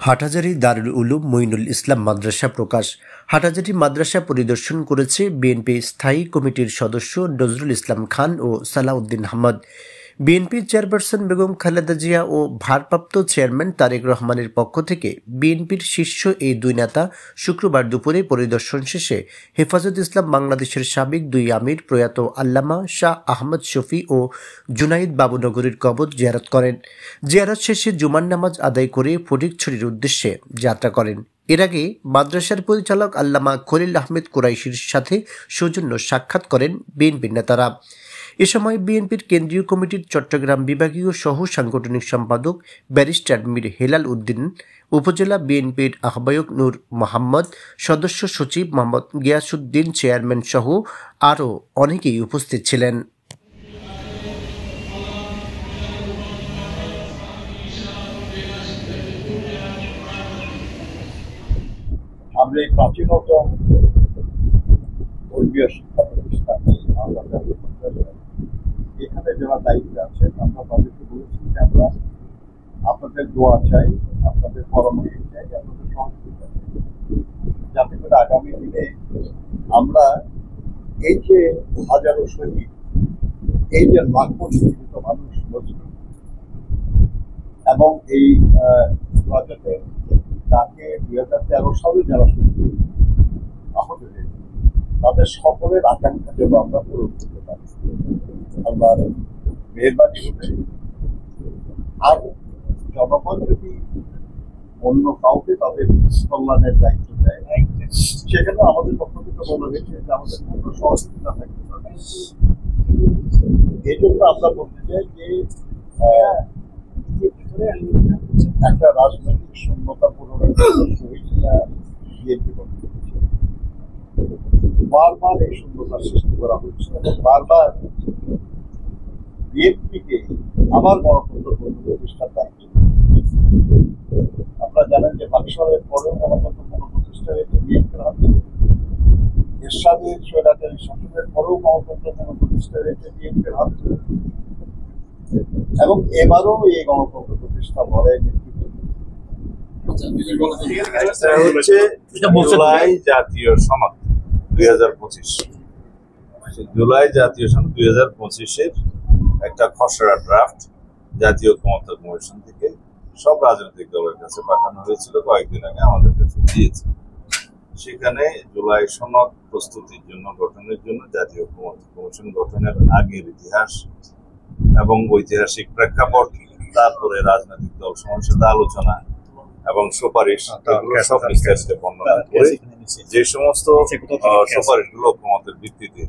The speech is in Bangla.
হাটহাজারী দারুল উলুম মঈনুল ইসলাম মাদ্রাসা প্রকাশ। হাটহাজারী মাদ্রাসা পরিদর্শন করেছে বিএনপি স্থায়ী কমিটির সদস্য নজরুল ইসলাম খান ও সালাউদ্দিন আহমদ। বিএনপি চেয়ারপারসন বেগম খালেদা জিয়া ও ভারপ্রাপ্ত চেয়ারম্যান তারেক রহমানের পক্ষ থেকে বিএনপির শীর্ষ এই দুই নেতা শুক্রবার দুপুরে পরিদর্শন শেষে হেফাজত ইসলাম বাংলাদেশের সাবেক দুই আমির প্রয়াত আল্লামা শাহ আহমদ শফি ও জুনাইদ বাবুনগরীর কবর জিয়ারত করেন। জিয়ারত শেষে জুমার নামাজ আদায় করে ফটিকছড়ির উদ্দেশ্যে যাত্রা করেন। এর আগে মাদ্রাসার পরিচালক আল্লামা খলিল আহমেদ কুরাইশির সাথে সৌজন্য সাক্ষাৎ করেন বিএনপির নেতারা। এ সময় বিএনপির কেন্দ্রীয় কমিটির চট্টগ্রাম বিভাগীয় সহ সাংগঠনিক সম্পাদক ব্যারিস্টার মীর হেলাল উদ্দিন, উপজেলা বিএনপির আহ্বায়ক নূর মোহাম্মদ, সদস্য সচিব মোহাম্মদ গিয়াসউদ্দিন, চেয়ারম্যান সহ আরও অনেকেই উপস্থিত ছিলেন। আমরা এই প্রাচীনতম ধর্মীয় শিক্ষা প্রতিষ্ঠান এখানে যারা দায়িত্বে আছেন আমরা তাদেরকে বলেছি যে আমরা আপনাদের দোয়া চাই, আপনাদের পরামর্শ চাই, আপনাদের সহযোগিতা চাই, যাতে করে আগামী দিনে আমরা এই যে হাজারো শহীদ, এই যে লাখো জীবিত মানুষ নজরুল এবং এই রাজাতে তাকে 2013 সালে যারা শহীদ আহত হয়েছে তাদের সকলের আকাঙ্ক্ষা যেন আমরা পূরণ করতে পারি। আল্লাহর মেহেরবানি হবে। আর জনগণ যদি অন্য কাউকে তাদের কল্যাণের দায়িত্ব দেয়, সেখানে আমাদের পক্ষ থেকে বলা হয়েছে যে আমাদের পূর্ণ সহযোগিতা থাকতে পারে। এই জন্য আমরা বলতে চাই যে একটা রাজনৈতিক শূন্যতা পূরণের বিএনপি করতে হচ্ছে। বারবার এই শূন্যতার সৃষ্টি করা হচ্ছে এবং বারবার বিএনপিকে আবার গণতন্ত্র প্রতিষ্ঠার দায়িত্ব। আপনারা জানেন যে বাকশালের পরেও গণতন্ত্র পুনঃপ্রতিষ্ঠা হয়েছে বিএনপির হাতে। এরশাদের স্বৈরাচারী শাসনের পরেও গণতন্ত্র পুনঃপ্রতিষ্ঠা হয়েছে বিএনপির হাতে। এবং এবারও এই গণতন্ত্র প্রতিষ্ঠা লড়াই নেতৃত্ব হচ্ছে জুলাই জাতীয় সনদ 2025। জুলাই জাতীয় সনদ 2025-এর একটা খসড়া ড্রাফট জাতীয় ঐকমত্য কমিশন থেকে সব রাজনৈতিক দলের কাছে পাঠানো হয়েছিল, কয়েকদিন আগে আমাদের কাছে দিয়েছে। সেখানে জুলাই সনদ প্রস্তুতির জন্য গঠনের জন্য জাতীয় ঐকমত্য কমিশন গঠনের আগের ইতিহাস এবং ঐতিহাসিক প্রেক্ষাপট, তারপরে রাজনৈতিক দল সময়ের সাথে আলোচনা এবং সুপারিশ সব বিস্তারিত বর্ণনা করে যে সমস্ত সুপারিশগুলো ঐকমত্যের ভিত্তিতে